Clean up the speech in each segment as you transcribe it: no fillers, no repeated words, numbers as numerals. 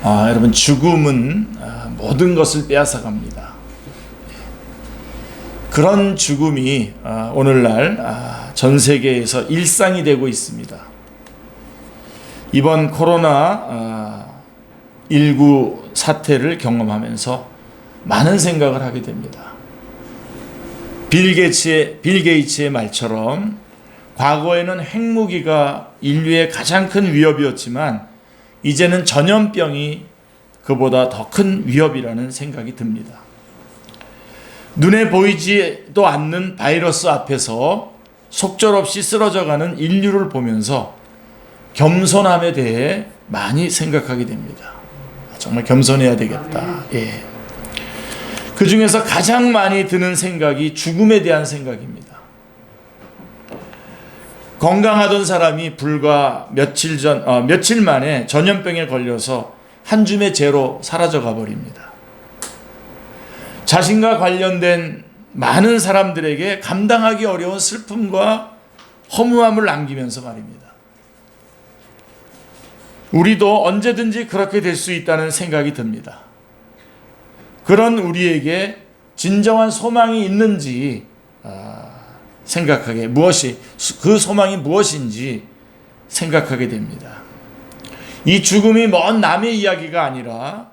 여러분, 죽음은 모든 것을 빼앗아갑니다. 그런 죽음이 오늘날 전 세계에서 일상이 되고 있습니다. 이번 코로나19 사태를 경험하면서 많은 생각을 하게 됩니다. 빌 게이츠의 말처럼 과거에는 핵무기가 인류의 가장 큰 위협이었지만 이제는 전염병이 그보다 더 큰 위협이라는 생각이 듭니다. 눈에 보이지도 않는 바이러스 앞에서 속절없이 쓰러져가는 인류를 보면서 겸손함에 대해 많이 생각하게 됩니다. 정말 겸손해야 되겠다. 그 중에서 가장 많이 드는 생각이 죽음에 대한 생각입니다. 건강하던 사람이 불과 며칠 만에 전염병에 걸려서 한 줌의 재로 사라져가 버립니다. 자신과 관련된 많은 사람들에게 감당하기 어려운 슬픔과 허무함을 남기면서 말입니다. 우리도 언제든지 그렇게 될 수 있다는 생각이 듭니다. 그런 우리에게 진정한 소망이 있는지 생각하게, 그 소망이 무엇인지 생각하게 됩니다. 이 죽음이 먼 남의 이야기가 아니라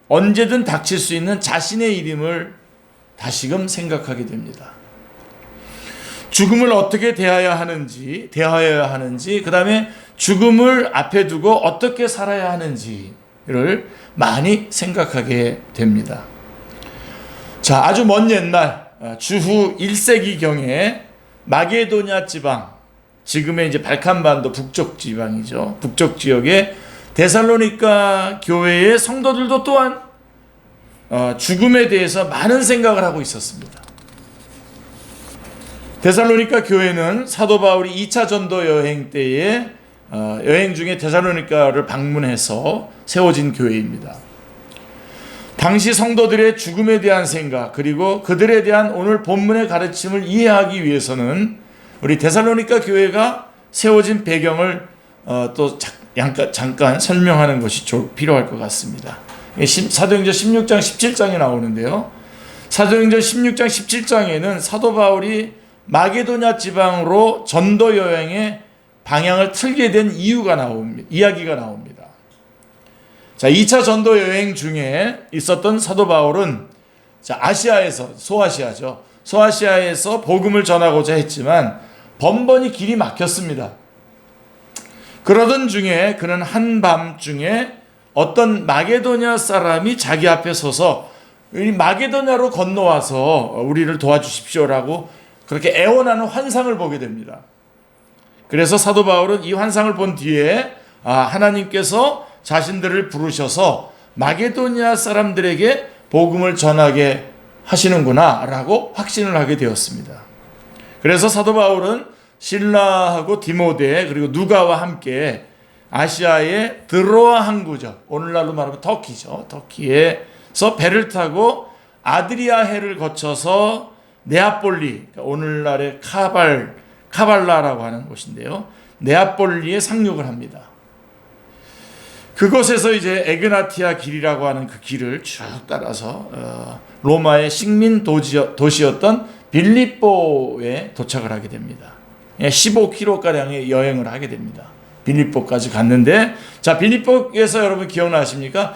언제든 닥칠 수 있는 자신의 이름을 다시금 생각하게 됩니다. 죽음을 어떻게 대해야 하는지, 그 다음에 죽음을 앞에 두고 어떻게 살아야 하는지를 많이 생각하게 됩니다. 자, 아주 먼 옛날 주후 1세기경에 마게도냐 지방, 지금의 이제 발칸반도 북쪽 지방이죠. 북쪽 지역의 데살로니가 교회의 성도들도 또한 죽음에 대해서 많은 생각을 하고 있었습니다. 데살로니가 교회는 사도 바울이 2차 전도 여행 때에 여행 중에 데살로니가를 방문해서 세워진 교회입니다. 당시 성도들의 죽음에 대한 생각, 그리고 그들에 대한 오늘 본문의 가르침을 이해하기 위해서는 우리 데살로니가 교회가 세워진 배경을 또 잠깐 설명하는 것이 필요할 것 같습니다. 사도행전 16장 17장에 나오는데요. 사도행전 16장 17장에는 사도 바울이 마게도냐 지방으로 전도 여행의 방향을 틀게 된 이야기가 나옵니다. 자, 2차 전도 여행 중에 있었던 사도 바울은 아시아에서, 소아시아에서 복음을 전하고자 했지만 번번이 길이 막혔습니다. 그러던 중에 그는 한밤중에 어떤 마게도냐 사람이 자기 앞에 서서 마게도냐로 건너와서 우리를 도와주십시오라고 그렇게 애원하는 환상을 보게 됩니다. 그래서 사도 바울은 이 환상을 본 뒤에 하나님께서 자신들을 부르셔서 마게도냐 사람들에게 복음을 전하게 하시는구나 라고 확신을 하게 되었습니다. 그래서 사도 바울은 실라하고 디모데 그리고 누가와 함께 아시아의 드로아 항구죠. 오늘날로 말하면 터키죠. 터키에서 배를 타고 아드리아해를 거쳐서 네아폴리, 오늘날의 카발라라고 하는 곳인데요. 네아폴리에 상륙을 합니다. 그곳에서 이제 에그나티아 길이라고 하는 그 길을 쭉 따라서 로마의 식민 도시였던 빌립보에 도착을 하게 됩니다. 15km가량의 여행을 하게 됩니다. 빌립보까지 갔는데, 자, 빌립보에서 여러분 기억나십니까?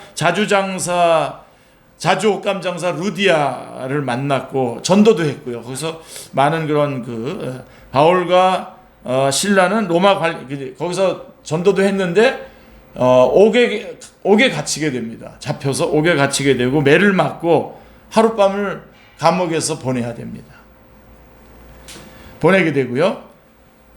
자주옥감 장사 루디아를 만났고 전도도 했고요. 거기서 많은 그런 바울과 실라는 로마 거기서 전도도 했는데 옥에 갇히게 됩니다. 잡혀서 옥에 갇히게 되고 매를 맞고 하룻밤을 감옥에서 보내게 되고요.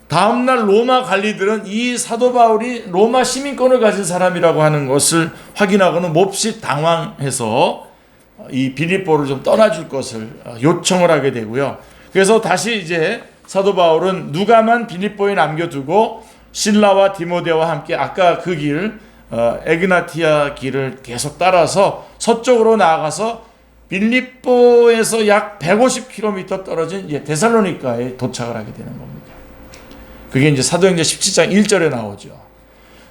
다음날 로마 관리들은 이 사도 바울이 로마 시민권을 가진 사람이라고 하는 것을 확인하고는 몹시 당황해서 이 빌립보를 좀 떠나줄 것을 요청을 하게 되고요. 그래서 다시 이제 사도 바울은 누가만 빌립보에 남겨두고 실라와 디모데와 함께 아까 그 길, 에그나티아 길을 계속 따라서 서쪽으로 나아가서 빌립보에서 약 150km 떨어진 이제 데살로니가에 도착을 하게 되는 겁니다. 그게 이제 사도행전 17장 1절에 나오죠.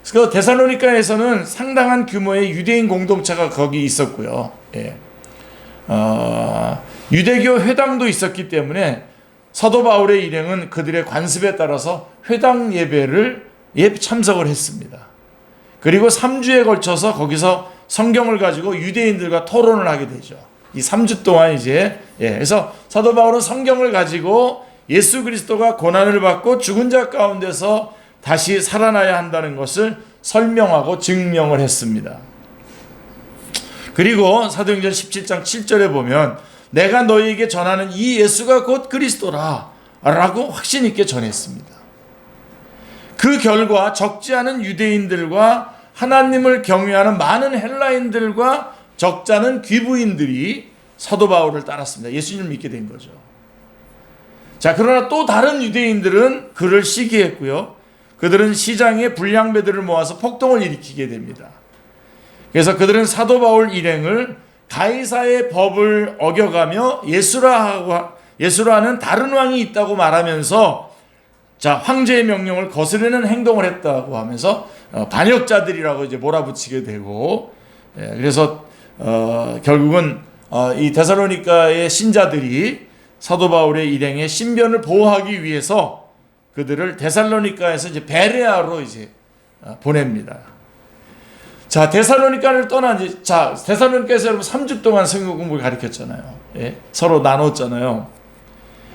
그래서 데살로니가에서는 상당한 규모의 유대인 공동체가 거기 있었고요. 예. 유대교 회당도 있었기 때문에 사도 바울의 일행은 그들의 관습에 따라서 회당 예배를 참석을 했습니다. 그리고 3주에 걸쳐서 거기서 성경을 가지고 유대인들과 토론을 하게 되죠. 이 3주 동안 이제 그래서 사도 바울은 성경을 가지고 예수 그리스도가 고난을 받고 죽은 자 가운데서 다시 살아나야 한다는 것을 설명하고 증명을 했습니다. 그리고 사도행전 17장 7절에 보면 내가 너희에게 전하는 이 예수가 곧 그리스도라 라고 확신 있게 전했습니다. 그 결과 적지 않은 유대인들과 하나님을 경외하는 많은 헬라인들과 적지 않은 귀부인들이 사도 바울을 따랐습니다. 예수님을 믿게 된 거죠. 자, 그러나 또 다른 유대인들은 그를 시기했고요. 그들은 시장에 불량배들을 모아서 폭동을 일으키게 됩니다. 그래서 그들은 사도 바울 일행을 가이사의 법을 어겨가며 예수라는 다른 왕이 있다고 말하면서 자, 황제의 명령을 거스르는 행동을 했다고 하면서 반역자들이라고 이제 몰아붙이게 되고, 그래서 결국은 이 데살로니가의 신자들이 사도 바울의 일행의 신변을 보호하기 위해서 그들을 데살로니가에서 이제 베레아로 이제 보냅니다. 자, 데살로니가를 데살로니가에서 여러분 3주 동안 성경 공부를 가르쳤잖아요. 예? 서로 나눴잖아요.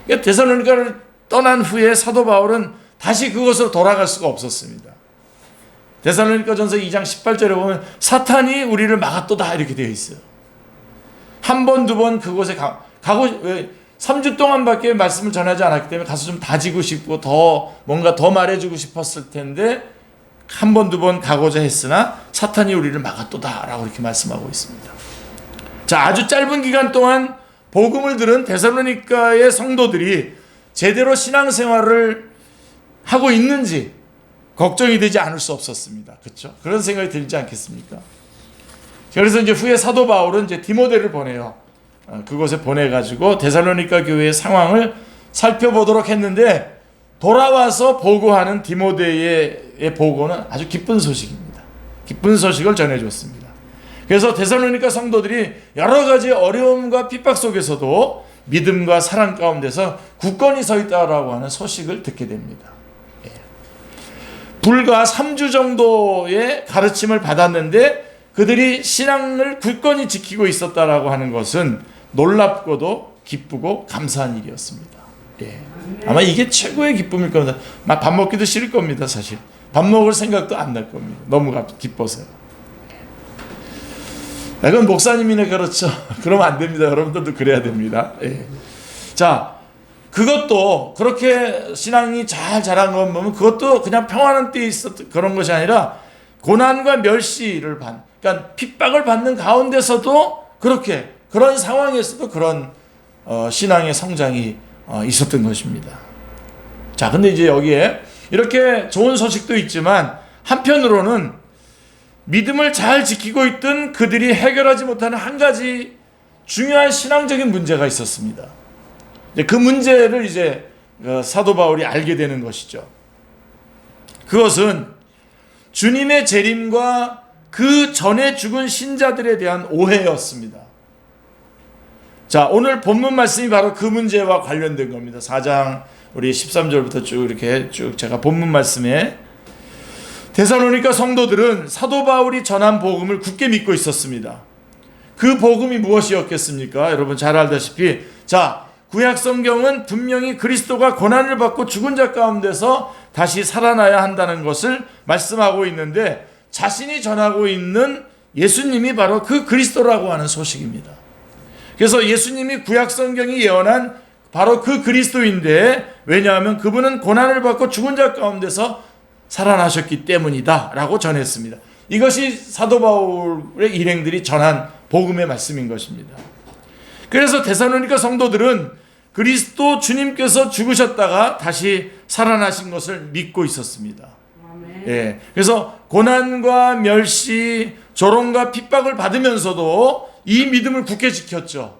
그러니까 데살로니가를 떠난 후에 사도 바울은 다시 그곳으로 돌아갈 수가 없었습니다. 데살로니가전서 2장 18절에 보면 사탄이 우리를 막았도다 이렇게 되어 있어요. 한 번, 두 번 그곳에 가고 3주 동안밖에 말씀을 전하지 않았기 때문에 가서 좀 다지고 싶고 뭔가 더 말해주고 싶었을 텐데 한 번, 두 번 가고자 했으나 사탄이 우리를 막았도다 라고 이렇게 말씀하고 있습니다. 자, 아주 짧은 기간 동안 복음을 들은 데살로니가의 성도들이 제대로 신앙생활을 하고 있는지 걱정이 되지 않을 수 없었습니다. 그렇죠? 그런 생각이 들지 않겠습니까? 그래서 이제 후에 사도 바울은 이제 디모데를 보내요. 그곳에 보내가지고 데살로니가 교회의 상황을 살펴보도록 했는데 돌아와서 보고하는 디모데의 보고는 아주 기쁜 소식입니다. 기쁜 소식을 전해줬습니다. 그래서 데살로니가 성도들이 여러 가지 어려움과 핍박 속에서도 믿음과 사랑 가운데서 굳건히 서 있다라고 하는 소식을 듣게 됩니다. 불과 3주 정도의 가르침을 받았는데 그들이 신앙을 굳건히 지키고 있었다라고 하는 것은 놀랍고도 기쁘고 감사한 일이었습니다. 아마 이게 최고의 기쁨일 겁니다. 밥 먹기도 싫을 겁니다. 사실 밥 먹을 생각도 안 날 겁니다. 너무 기뻐서요. 이건 목사님이네. 그렇죠. 그러면 안 됩니다. 여러분들도 그래야 됩니다. 자, 그것도 그렇게 신앙이 잘 자란 건 보면 그것도 그냥 평안한 때에 있었던 그런 것이 아니라 고난과 멸시를 그러니까 핍박을 받는 가운데서도 그런 상황에서도 그런 신앙의 성장이 있었던 것입니다. 자, 근데 이제 여기에 이렇게 좋은 소식도 있지만 한편으로는 믿음을 잘 지키고 있던 그들이 해결하지 못하는 한 가지 중요한 신앙적인 문제가 있었습니다. 그 문제를 이제 사도 바울이 알게 되는 것이죠. 그것은 주님의 재림과 그 전에 죽은 신자들에 대한 오해였습니다. 자, 오늘 본문 말씀이 바로 그 문제와 관련된 겁니다. 4장 우리 13절부터 쭉 제가 본문 말씀에 데살로니가 성도들은 사도 바울이 전한 복음을 굳게 믿고 있었습니다. 그 복음이 무엇이었겠습니까? 여러분 잘 알다시피 구약 성경은 분명히 그리스도가 고난을 받고 죽은 자 가운데서 다시 살아나야 한다는 것을 말씀하고 있는데 자신이 전하고 있는 예수님이 바로 그 그리스도라고 하는 소식입니다. 그래서 예수님이 구약 성경이 예언한 바로 그 그리스도인데 왜냐하면 그분은 고난을 받고 죽은 자 가운데서 살아나셨기 때문이다 라고 전했습니다. 이것이 사도 바울의 일행들이 전한 복음의 말씀인 것입니다. 그래서 데살로니가 성도들은 그리스도 주님께서 죽으셨다가 다시 살아나신 것을 믿고 있었습니다. 그래서 고난과 멸시, 조롱과 핍박을 받으면서도 이 믿음을 굳게 지켰죠.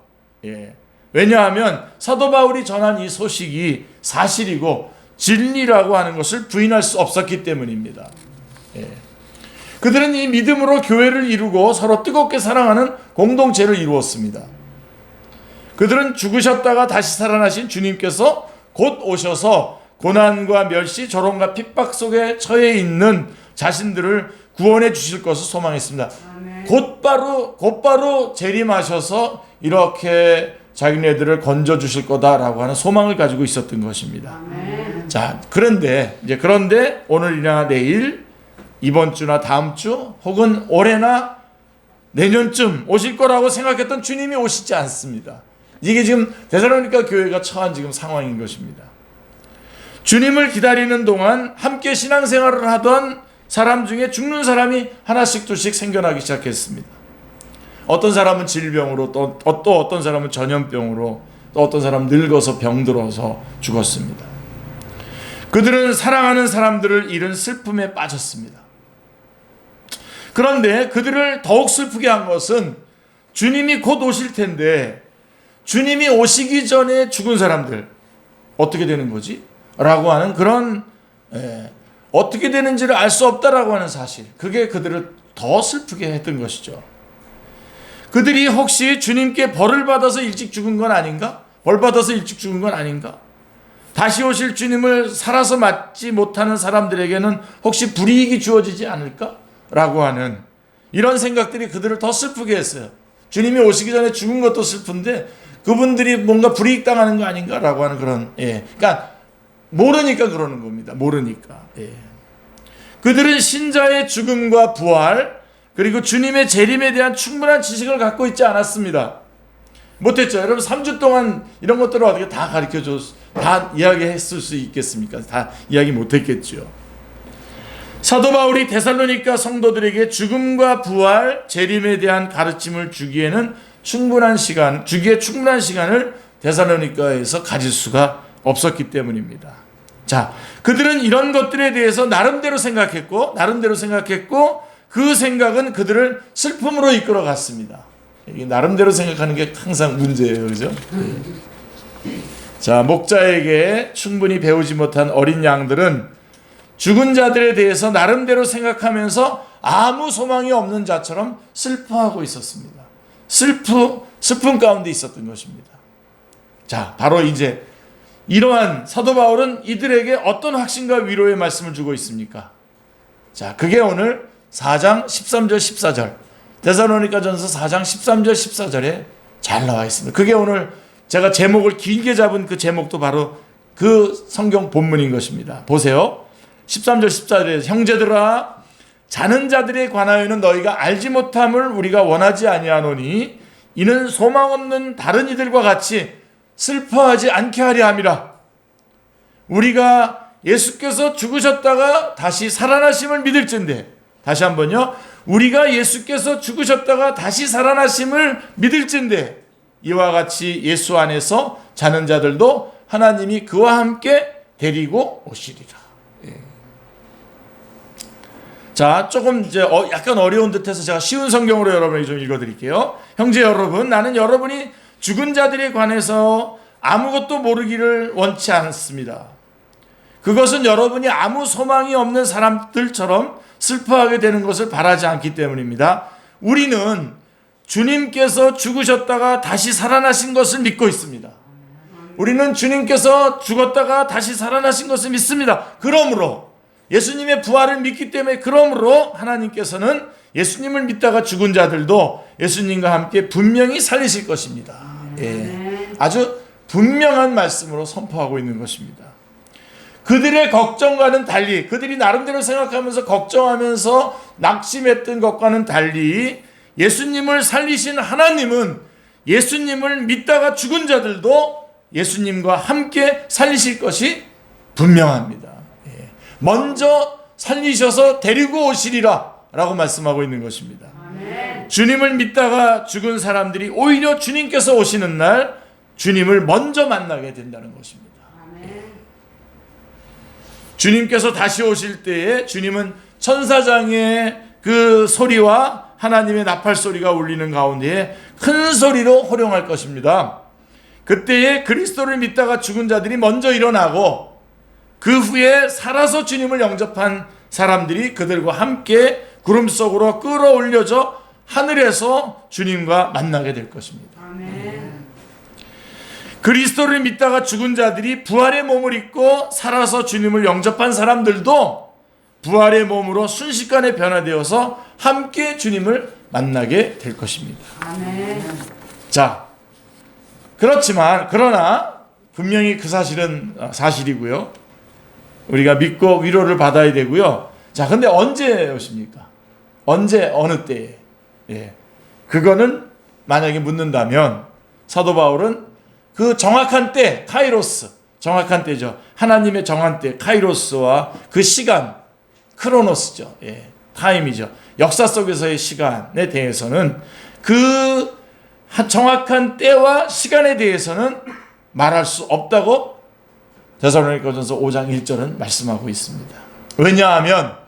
왜냐하면 사도 바울이 전한 이 소식이 사실이고 진리라고 하는 것을 부인할 수 없었기 때문입니다. 그들은 이 믿음으로 교회를 이루고 서로 뜨겁게 사랑하는 공동체를 이루었습니다. 그들은 죽으셨다가 다시 살아나신 주님께서 곧 오셔서 고난과 멸시, 조롱과 핍박 속에 처해 있는 자신들을 구원해 주실 것을 소망했습니다. 곧바로 재림하셔서 이렇게 자기네들을 건져 주실 거다라고 하는 소망을 가지고 있었던 것입니다. 자, 그런데 오늘이나 내일, 이번 주나 다음 주, 혹은 올해나 내년쯤 오실 거라고 생각했던 주님이 오시지 않습니다. 이게 지금 데살로니가 교회가 처한 지금 상황인 것입니다. 주님을 기다리는 동안 함께 신앙생활을 하던 사람 중에 죽는 사람이 하나씩 둘씩 생겨나기 시작했습니다. 어떤 사람은 질병으로, 또 어떤 사람은 전염병으로, 또 어떤 사람은 늙어서 병들어서 죽었습니다. 그들은 사랑하는 사람들을 잃은 슬픔에 빠졌습니다. 그런데 그들을 더욱 슬프게 한 것은 주님이 곧 오실 텐데 주님이 오시기 전에 죽은 사람들 어떻게 되는 거지? 라고 하는 그런 어떻게 되는지를 알 수 없다라고 하는 사실, 그게 그들을 더 슬프게 했던 것이죠. 그들이 혹시 주님께 벌을 받아서 일찍 죽은 건 아닌가? 벌 받아서 일찍 죽은 건 아닌가? 다시 오실 주님을 살아서 맞지 못하는 사람들에게는 혹시 불이익이 주어지지 않을까? 라고 하는 이런 생각들이 그들을 더 슬프게 했어요. 주님이 오시기 전에 죽은 것도 슬픈데 그분들이 뭔가 불이익 당하는 거 아닌가? 라고 하는 그런, 그러니까 모르니까 그러는 겁니다. 모르니까. 그들은 신자의 죽음과 부활, 그리고 주님의 재림에 대한 충분한 지식을 갖고 있지 않았습니다. 못했죠. 여러분 3주 동안 이런 것들을 어떻게 다 다 이야기했을 수 있겠습니까? 다 이야기 못했겠죠. 사도 바울이 데살로니가 성도들에게 죽음과 부활, 재림에 대한 가르침을 주기에 충분한 시간을 데살로니가에서 가질 수가 없었기 때문입니다. 자, 그들은 이런 것들에 대해서 나름대로 생각했고 그 생각은 그들을 슬픔으로 이끌어 갔습니다. 나름대로 생각하는 게 항상 문제예요. 그죠? 자, 목자에게 충분히 배우지 못한 어린 양들은 죽은 자들에 대해서 나름대로 생각하면서 아무 소망이 없는 자처럼 슬퍼하고 있었습니다. 슬픔 가운데 있었던 것입니다. 자, 바로 이제 이러한 사도 바울은 이들에게 어떤 확신과 위로의 말씀을 주고 있습니까? 자, 그게 오늘 4장 13절 14절 데살로니가전서 4장 13절 14절에 잘 나와 있습니다. 그게 오늘 제가 제목을 길게 잡은 그 제목도 바로 그 성경 본문인 것입니다. 보세요. 13절 14절에 형제들아, 자는 자들에 관하여는 너희가 알지 못함을 우리가 원하지 아니하노니 이는 소망 없는 다른 이들과 같이 슬퍼하지 않게 하려 함이라. 우리가 예수께서 죽으셨다가 다시 살아나심을 믿을진대. 다시 한번요. 우리가 예수께서 죽으셨다가 다시 살아나심을 믿을진대. 이와 같이 예수 안에서 자는 자들도 하나님이 그와 함께 데리고 오시리라. 자, 조금 이제 약간 어려운 듯해서 제가 쉬운 성경으로 여러분에게 좀 읽어드릴게요. 형제 여러분, 나는 여러분이 죽은 자들에 관해서 아무것도 모르기를 원치 않습니다. 그것은 여러분이 아무 소망이 없는 사람들처럼 슬퍼하게 되는 것을 바라지 않기 때문입니다. 우리는 주님께서 죽으셨다가 다시 살아나신 것을 믿고 있습니다. 우리는 주님께서 죽었다가 다시 살아나신 것을 믿습니다. 그러므로 예수님의 부활을 믿기 때문에 그러므로 하나님께서는 예수님을 믿다가 죽은 자들도 예수님과 함께 분명히 살리실 것입니다. 아주 분명한 말씀으로 선포하고 있는 것입니다. 그들의 걱정과는 달리, 그들이 나름대로 생각하면서 걱정하면서 낙심했던 것과는 달리 예수님을 살리신 하나님은 예수님을 믿다가 죽은 자들도 예수님과 함께 살리실 것이 분명합니다. 먼저 살리셔서 데리고 오시리라 라고 말씀하고 있는 것입니다. 주님을 믿다가 죽은 사람들이 오히려 주님께서 오시는 날 주님을 먼저 만나게 된다는 것입니다. 주님께서 다시 오실 때에 주님은 천사장의 그 소리와 하나님의 나팔 소리가 울리는 가운데에 큰 소리로 호령할 것입니다. 그때에 그리스도를 믿다가 죽은 자들이 먼저 일어나고 그 후에 살아서 주님을 영접한 사람들이 그들과 함께 구름 속으로 끌어올려져 하늘에서 주님과 만나게 될 것입니다. 아멘. 그리스도를 믿다가 죽은 자들이 부활의 몸을 입고 살아서 주님을 영접한 사람들도 부활의 몸으로 순식간에 변화되어서 함께 주님을 만나게 될 것입니다. 아멘. 자, 그러나 분명히 그 사실은 사실이고요. 우리가 믿고 위로를 받아야 되고요. 자, 근데 언제 오십니까? 언제, 어느 때에? 예. 그거는 만약에 묻는다면 사도 바울은 그 정확한 때, 카이로스, 정확한 때죠. 하나님의 정한 때, 카이로스와 그 시간, 크로노스죠. 예. 타임이죠. 역사 속에서의 시간에 대해서는 그 정확한 때와 시간에 대해서는 말할 수 없다고 데살로니가전서 5장 1절은 말씀하고 있습니다. 왜냐하면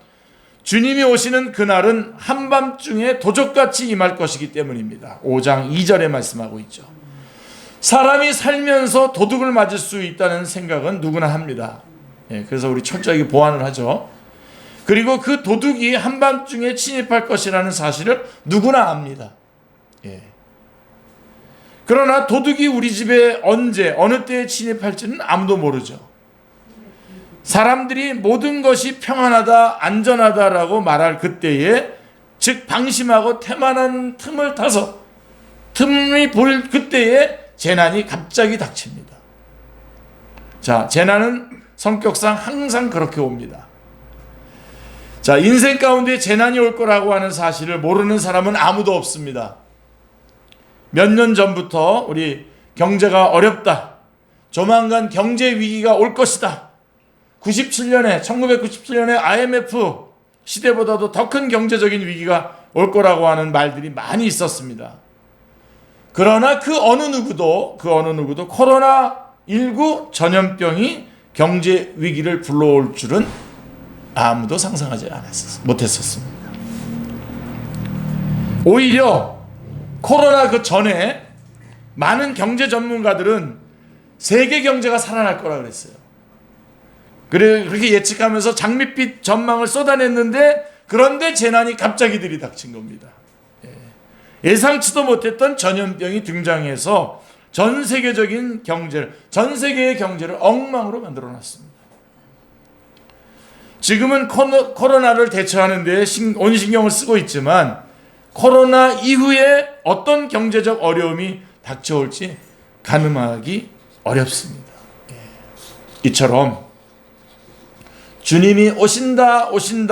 주님이 오시는 그날은 한밤중에 도적같이 임할 것이기 때문입니다. 5장 2절에 말씀하고 있죠. 사람이 살면서 도둑을 맞을 수 있다는 생각은 누구나 합니다. 예, 그래서 우리 철저하게 보완을 하죠. 그리고 그 도둑이 한밤중에 침입할 것이라는 사실을 누구나 압니다. 예. 그러나 도둑이 우리 집에 언제 어느 때에 침입할지는 아무도 모르죠. 사람들이 모든 것이 평안하다 안전하다라고 말할 그때에, 즉 방심하고 태만한 틈을 타서 틈이 볼 그때에 재난이 갑자기 닥칩니다. 자, 재난은 성격상 항상 그렇게 옵니다. 자, 인생 가운데 재난이 올 거라고 하는 사실을 모르는 사람은 아무도 없습니다. 몇 년 전부터 우리 경제가 어렵다, 조만간 경제 위기가 올 것이다, 1997년에 IMF 시대보다도 더 큰 경제적인 위기가 올 거라고 하는 말들이 많이 있었습니다. 그러나 그 어느 누구도 코로나19 전염병이 경제 위기를 불러올 줄은 아무도 상상하지 못했었습니다. 오히려 코로나 그 전에 많은 경제 전문가들은 세계 경제가 살아날 거라 그랬어요. 그렇게 예측하면서 장밋빛 전망을 쏟아냈는데, 그런데 재난이 갑자기 들이닥친 겁니다. 예상치도 못했던 전염병이 등장해서 전 세계의 경제를 엉망으로 만들어놨습니다. 지금은 코로나를 대처하는 데 온 신경을 쓰고 있지만, 코로나 이후에 어떤 경제적 어려움이 닥쳐올지 가늠하기 어렵습니다. 이처럼 주님이 오신다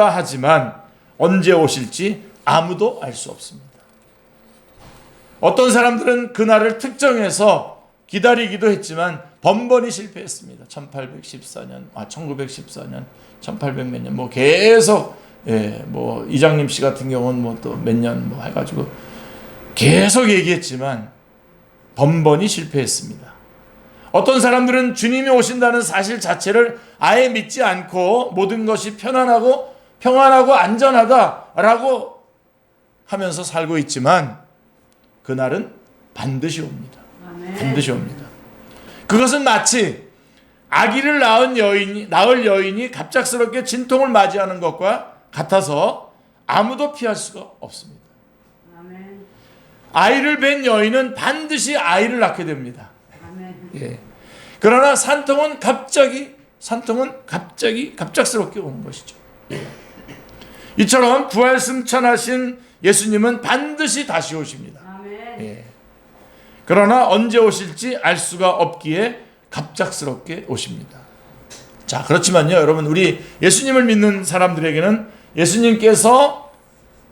하지만 언제 오실지 아무도 알 수 없습니다. 어떤 사람들은 그날을 특정해서 기다리기도 했지만 번번이 실패했습니다. 1914년, 1800 몇 년, 계속, 이장님 씨 같은 경우는 또 몇 년 해가지고 계속 얘기했지만 번번이 실패했습니다. 어떤 사람들은 주님이 오신다는 사실 자체를 아예 믿지 않고 모든 것이 평안하고 안전하다라고 하면서 살고 있지만, 그날은 반드시 옵니다. 반드시 옵니다. 그것은 마치 아기를 낳을 여인이 갑작스럽게 진통을 맞이하는 것과 같아서 아무도 피할 수가 없습니다. 아이를 뵌 여인은 반드시 아이를 낳게 됩니다. 예. 그러나 산통은 갑작스럽게 오는 것이죠. 예. 이처럼 부활 승천하신 예수님은 반드시 다시 오십니다. 예. 그러나 언제 오실지 알 수가 없기에 갑작스럽게 오십니다. 자, 그렇지만요, 여러분, 우리 예수님을 믿는 사람들에게는 예수님께서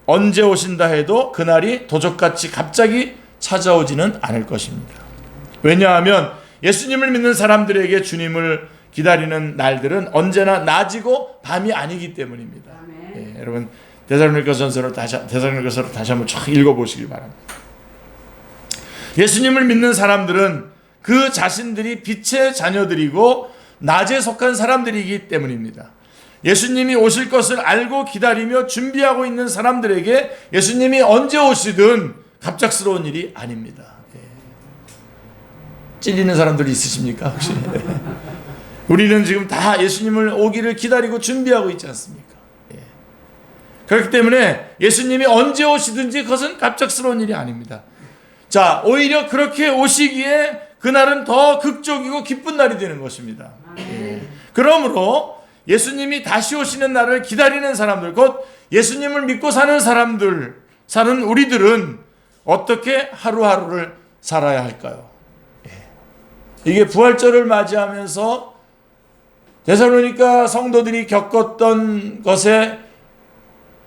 언제 오신다 해도 그날이 도적같이 갑자기 찾아오지는 않을 것입니다. 왜냐하면 예수님을 믿는 사람들에게 주님을 기다리는 날들은 언제나 낮이고 밤이 아니기 때문입니다. 예, 여러분, 데살로니가서를 다시 한번 쫙 읽어보시길 바랍니다. 예수님을 믿는 사람들은 그 자신들이 빛의 자녀들이고 낮에 속한 사람들이기 때문입니다. 예수님이 오실 것을 알고 기다리며 준비하고 있는 사람들에게 예수님이 언제 오시든 갑작스러운 일이 아닙니다. 예. 찔리는 사람들이 있으십니까, 혹시? 우리는 지금 다 예수님을 오기를 기다리고 준비하고 있지 않습니까? 예. 그렇기 때문에 예수님이 언제 오시든지 그것은 갑작스러운 일이 아닙니다. 자, 오히려 그렇게 오시기에 그날은 더 극적이고 기쁜 날이 되는 것입니다. 그러므로 예수님이 다시 오시는 날을 기다리는 사람들, 곧 예수님을 믿고 사는 사람들, 사는 우리들은 어떻게 하루하루를 살아야 할까요? 이게 부활절을 맞이하면서 데살로니가 성도들이 겪었던 것에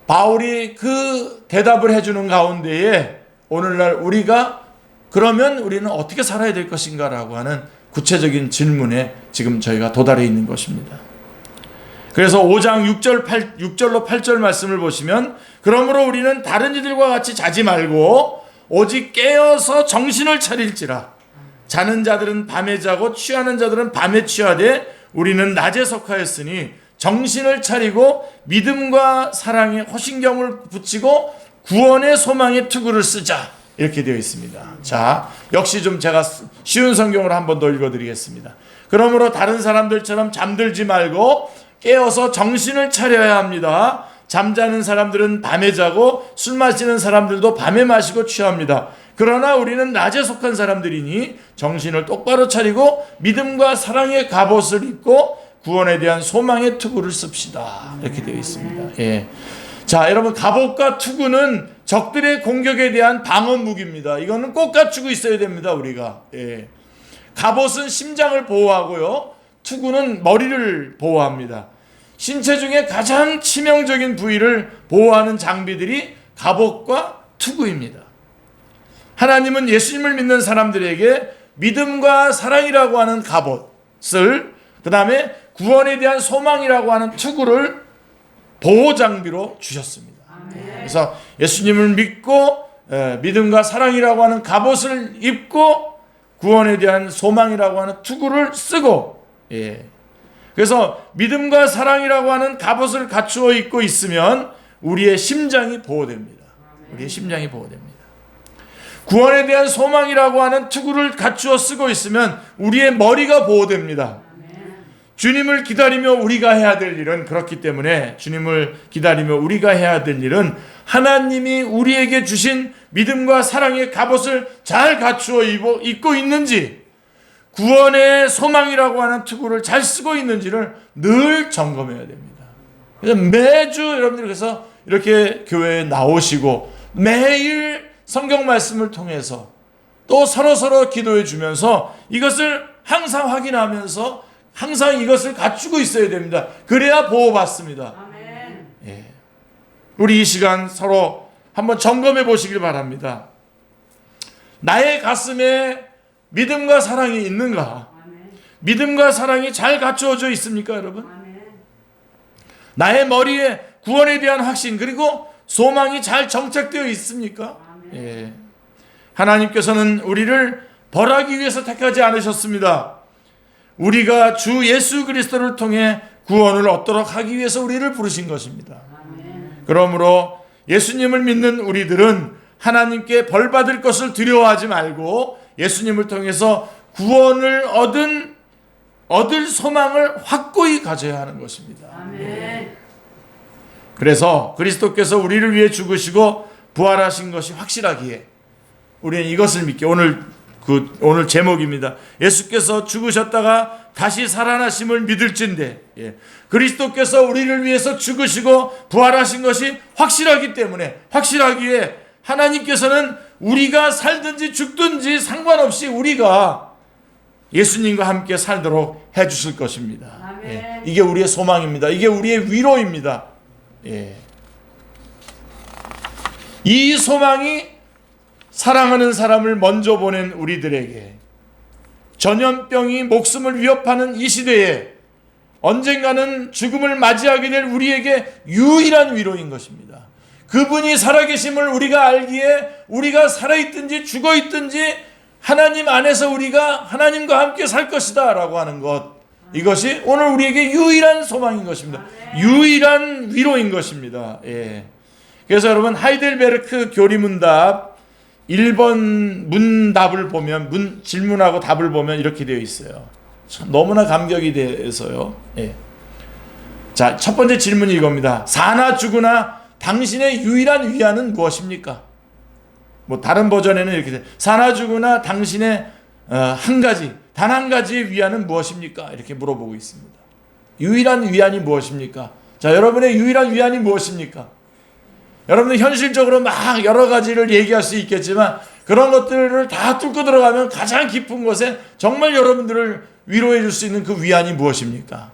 바울이 그 대답을 해주는 가운데에 오늘날 우리가 그러면 우리는 어떻게 살아야 될 것인가 라고 하는 구체적인 질문에 지금 저희가 도달해 있는 것입니다. 그래서 5장 6절로 8절 말씀을 보시면 그러므로 우리는 다른 이들과 같이 자지 말고 오직 깨어서 정신을 차릴지라 자는 자들은 밤에 자고 취하는 자들은 밤에 취하되 우리는 낮에 속하였으니 정신을 차리고 믿음과 사랑에 호신경을 붙이고 구원의 소망의 투구를 쓰자 이렇게 되어 있습니다. 자, 역시 좀 제가 쉬운 성경으로 한 번 더 읽어드리겠습니다. 그러므로 다른 사람들처럼 잠들지 말고 깨어서 정신을 차려야 합니다. 잠자는 사람들은 밤에 자고 술 마시는 사람들도 밤에 마시고 취합니다. 그러나 우리는 낮에 속한 사람들이니 정신을 똑바로 차리고 믿음과 사랑의 갑옷을 입고 구원에 대한 소망의 투구를 씁시다. 이렇게 되어 있습니다. 예. 자, 여러분, 갑옷과 투구는 적들의 공격에 대한 방어 무기입니다. 이거는 꼭 갖추고 있어야 됩니다, 우리가. 예. 갑옷은 심장을 보호하고요. 투구는 머리를 보호합니다. 신체 중에 가장 치명적인 부위를 보호하는 장비들이 갑옷과 투구입니다. 하나님은 예수님을 믿는 사람들에게 믿음과 사랑이라고 하는 갑옷을, 그 다음에 구원에 대한 소망이라고 하는 투구를 보호 장비로 주셨습니다. 그래서 예수님을 믿고 믿음과 사랑이라고 하는 갑옷을 입고 구원에 대한 소망이라고 하는 투구를 쓰고, 그래서 믿음과 사랑이라고 하는 갑옷을 갖추어 입고 있으면 우리의 심장이 보호됩니다. 우리의 심장이 보호됩니다. 구원에 대한 소망이라고 하는 투구를 갖추어 쓰고 있으면 우리의 머리가 보호됩니다. 주님을 기다리며 우리가 해야 될 일은, 그렇기 때문에 주님을 기다리며 우리가 해야 될 일은 하나님이 우리에게 주신 믿음과 사랑의 갑옷을 잘 갖추어 입고 있는지, 구원의 소망이라고 하는 투구를 잘 쓰고 있는지를 늘 점검해야 됩니다. 그래서 매주 여러분들 그래서 이렇게 교회에 나오시고 매일 성경 말씀을 통해서 또 서로 기도해 주면서 이것을 항상 확인하면서 항상 이것을 갖추고 있어야 됩니다. 그래야 보호받습니다. 아멘. 예. 우리 이 시간 서로 한번 점검해 보시길 바랍니다. 나의 가슴에 믿음과 사랑이 있는가? 아멘. 믿음과 사랑이 잘 갖추어져 있습니까, 여러분? 아멘. 나의 머리에 구원에 대한 확신 그리고 소망이 잘 정착되어 있습니까? 예. 하나님께서는 우리를 벌하기 위해서 택하지 않으셨습니다. 우리가 주 예수 그리스도를 통해 구원을 얻도록 하기 위해서 우리를 부르신 것입니다. 그러므로 예수님을 믿는 우리들은 하나님께 벌 받을 것을 두려워하지 말고 예수님을 통해서 구원을 얻을 소망을 확고히 가져야 하는 것입니다. 그래서 그리스도께서 우리를 위해 죽으시고 부활하신 것이 확실하기에 우리는 이것을 믿게, 오늘 제목입니다. 예수께서 죽으셨다가 다시 살아나심을 믿을진대. 그리스도께서 우리를 위해서 죽으시고 부활하신 것이 확실하기 때문에, 확실하기에 하나님께서는 우리가 살든지 죽든지 상관없이 우리가 예수님과 함께 살도록 해주실 것입니다. 이게 우리의 소망입니다. 이게 우리의 위로입니다. 이 소망이 사랑하는 사람을 먼저 보낸 우리들에게, 전염병이 목숨을 위협하는 이 시대에 언젠가는 죽음을 맞이하게 될 우리에게 유일한 위로인 것입니다. 그분이 살아계심을 우리가 알기에 우리가 살아있든지 죽어있든지 하나님 안에서 우리가 하나님과 함께 살 것이다 라고 하는 것, 이것이 오늘 우리에게 유일한 소망인 것입니다. 유일한 위로인 것입니다. 그래서 여러분, 하이델베르크 교리문답 1번 문답을 보면, 질문하고 답을 보면 이렇게 되어 있어요. 너무나 감격이 돼서요. 자, 첫 번째 질문이 이겁니다. 사나 죽으나 당신의 유일한 위안은 무엇입니까? 뭐 다른 버전에는 이렇게 돼. 사나 죽으나 당신의 단 한 가지의 위안은 무엇입니까? 이렇게 물어보고 있습니다. 유일한 위안이 무엇입니까? 자, 여러분의 유일한 위안이 무엇입니까? 여러분들 현실적으로 막 여러 가지를 얘기할 수 있겠지만 그런 것들을 다 뚫고 들어가면 가장 깊은 곳에 정말 여러분들을 위로해 줄 수 있는 그 위안이 무엇입니까?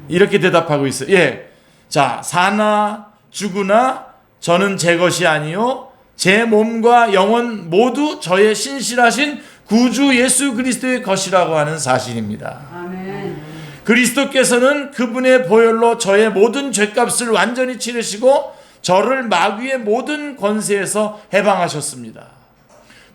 이렇게 대답하고 있어요. 예. 자, 사나 죽으나 저는 제 것이 아니요 제 몸과 영혼 모두 저의 신실하신 구주 예수 그리스도의 것이라고 하는 사실입니다. 아멘. 그리스도께서는 그분의 보혈로 저의 모든 죄값을 완전히 치르시고 저를 마귀의 모든 권세에서 해방하셨습니다.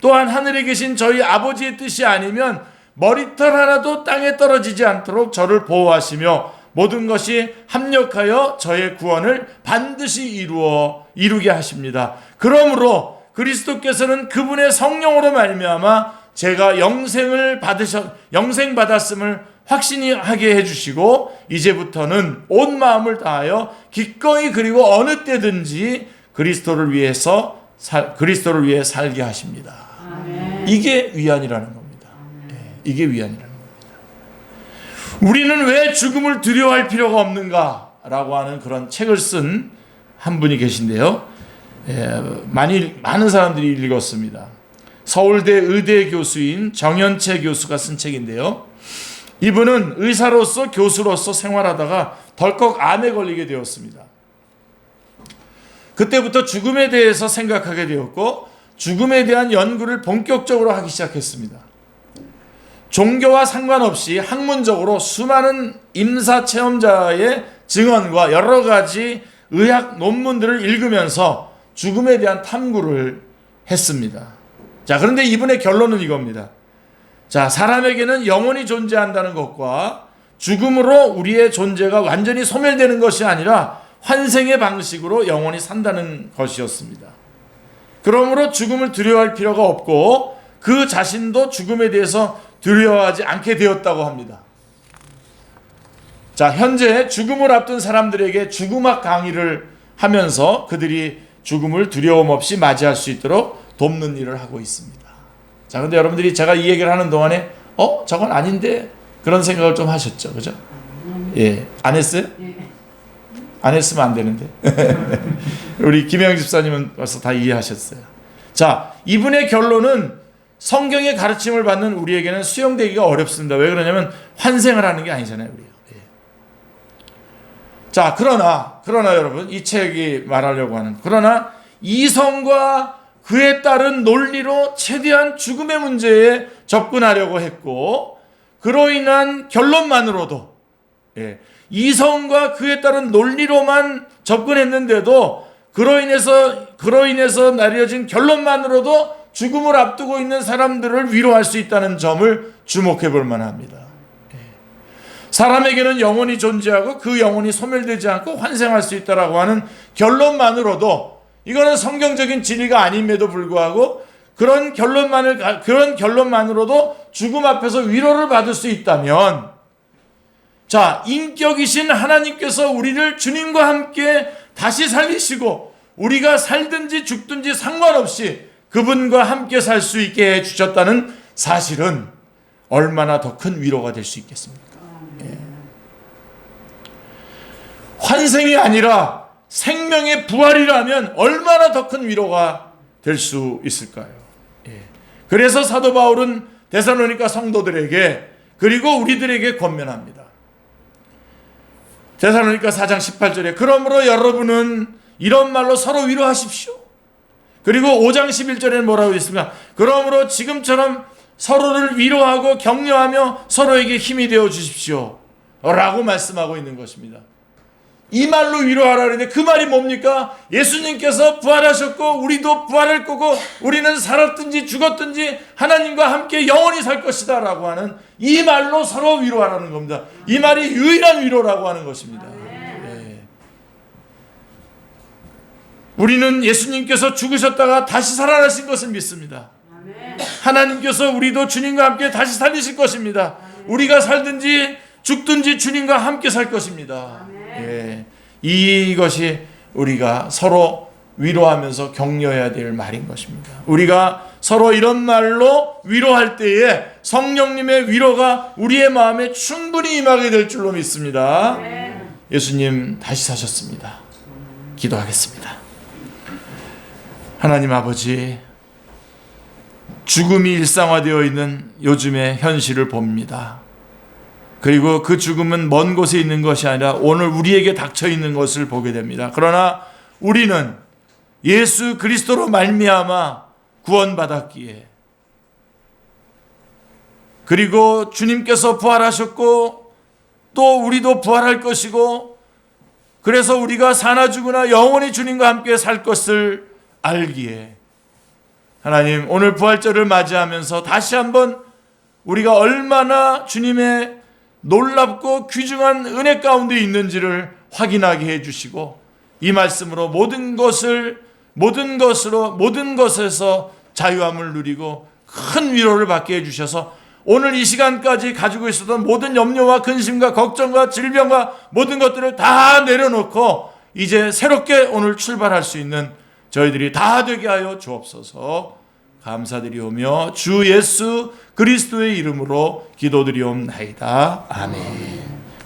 또한 하늘에 계신 저희 아버지의 뜻이 아니면 머리털 하나도 땅에 떨어지지 않도록 저를 보호하시며 모든 것이 합력하여 저의 구원을 반드시 이루게 하십니다. 그러므로 그리스도께서는 그분의 성령으로 말미암아 제가 영생 받았음을 확신히 하게 해주시고 이제부터는 온 마음을 다하여 기꺼이 그리고 어느 때든지 그리스도를 위해 살게 하십니다. 아멘. 이게 위안이라는 겁니다. 이게 위안이라는 겁니다. 우리는 왜 죽음을 두려워할 필요가 없는가라고 하는 그런 책을 쓴 한 분이 계신데요. 많은 사람들이 읽었습니다. 서울대 의대 교수인 정연채 교수가 쓴 책인데요. 이분은 의사로서 교수로서 생활하다가 덜컥 암에 걸리게 되었습니다. 그때부터 죽음에 대해서 생각하게 되었고 죽음에 대한 연구를 본격적으로 하기 시작했습니다. 종교와 상관없이 학문적으로 수많은 임사 체험자의 증언과 여러 가지 의학 논문들을 읽으면서 죽음에 대한 탐구를 했습니다. 자, 그런데 이분의 결론은 이겁니다. 자, 사람에게는 영혼이 존재한다는 것과 죽음으로 우리의 존재가 완전히 소멸되는 것이 아니라 환생의 방식으로 영혼이 산다는 것이었습니다. 그러므로 죽음을 두려워할 필요가 없고 그 자신도 죽음에 대해서 두려워하지 않게 되었다고 합니다. 자, 현재 죽음을 앞둔 사람들에게 죽음학 강의를 하면서 그들이 죽음을 두려움 없이 맞이할 수 있도록 돕는 일을 하고 있습니다. 자, 근데 여러분들이 제가 이 얘기를 하는 동안에 저건 아닌데 그런 생각을 좀 하셨죠, 그죠? 예, 안 했어요? 안 했으면 안 되는데. 우리 김영 집사님은 벌써 다 이해하셨어요. 자, 이분의 결론은 성경의 가르침을 받는 우리에게는 수용되기가 어렵습니다. 왜 그러냐면 환생을 하는 게 아니잖아요, 우리가. 예. 자, 그러나 여러분, 이 책이 말하려고 하는 그러나 이성과 그에 따른 논리로 최대한 죽음의 문제에 접근하려고 했고 그로 인한 결론만으로도 이성과 그에 따른 논리로만 접근했는데도 그로 인해서 나뉘어진 결론만으로도 죽음을 앞두고 있는 사람들을 위로할 수 있다는 점을 주목해 볼 만합니다. 사람에게는 영혼이 존재하고 그 영혼이 소멸되지 않고 환생할 수 있다라고 하는 결론만으로도 이거는 성경적인 진리가 아님에도 불구하고 그런 결론만으로도 죽음 앞에서 위로를 받을 수 있다면, 자, 인격이신 하나님께서 우리를 주님과 함께 다시 살리시고 우리가 살든지 죽든지 상관없이 그분과 함께 살 수 있게 해주셨다는 사실은 얼마나 더 큰 위로가 될 수 있겠습니까? 예. 환생이 아니라 생명의 부활이라면 얼마나 더 큰 위로가 될 수 있을까요? 예. 그래서 사도 바울은 데살로니가 성도들에게 그리고 우리들에게 권면합니다. 데살로니가 4장 18절에 그러므로 여러분은 이런 말로 서로 위로하십시오. 그리고 5장 11절에는 뭐라고 있습니까? 그러므로 지금처럼 서로를 위로하고 격려하며 서로에게 힘이 되어 주십시오 라고 말씀하고 있는 것입니다. 이 말로 위로하라 그러는데 그 말이 뭡니까? 예수님께서 부활하셨고 우리도 부활할 거고 우리는 살았든지 죽었든지 하나님과 함께 영원히 살 것이다 라고 하는 이 말로 서로 위로하라는 겁니다. 이 말이 유일한 위로라고 하는 것입니다. 네. 우리는 예수님께서 죽으셨다가 다시 살아나신 것을 믿습니다. 하나님께서 우리도 주님과 함께 다시 살리실 것입니다. 우리가 살든지 죽든지 주님과 함께 살 것입니다. 예, 이것이 우리가 서로 위로하면서 격려해야 될 말인 것입니다. 우리가 서로 이런 말로 위로할 때에 성령님의 위로가 우리의 마음에 충분히 임하게 될 줄로 믿습니다. 예수님 다시 사셨습니다. 기도하겠습니다. 하나님 아버지, 죽음이 일상화되어 있는 요즘의 현실을 봅니다. 그리고 그 죽음은 먼 곳에 있는 것이 아니라 오늘 우리에게 닥쳐 있는 것을 보게 됩니다. 그러나 우리는 예수 그리스도로 말미암아 구원받았기에, 그리고 주님께서 부활하셨고 또 우리도 부활할 것이고, 그래서 우리가 사나 죽으나 영원히 주님과 함께 살 것을 알기에, 하나님 오늘 부활절을 맞이하면서 다시 한번 우리가 얼마나 주님의 놀랍고 귀중한 은혜 가운데 있는지를 확인하게 해주시고, 이 말씀으로 모든 것에서 자유함을 누리고 큰 위로를 받게 해주셔서 오늘 이 시간까지 가지고 있었던 모든 염려와 근심과 걱정과 질병과 모든 것들을 다 내려놓고 이제 새롭게 오늘 출발할 수 있는 저희들이 다 되게 하여 주옵소서. 감사드리오며 주 예수 그리스도의 이름으로 기도드리옵나이다. 아멘.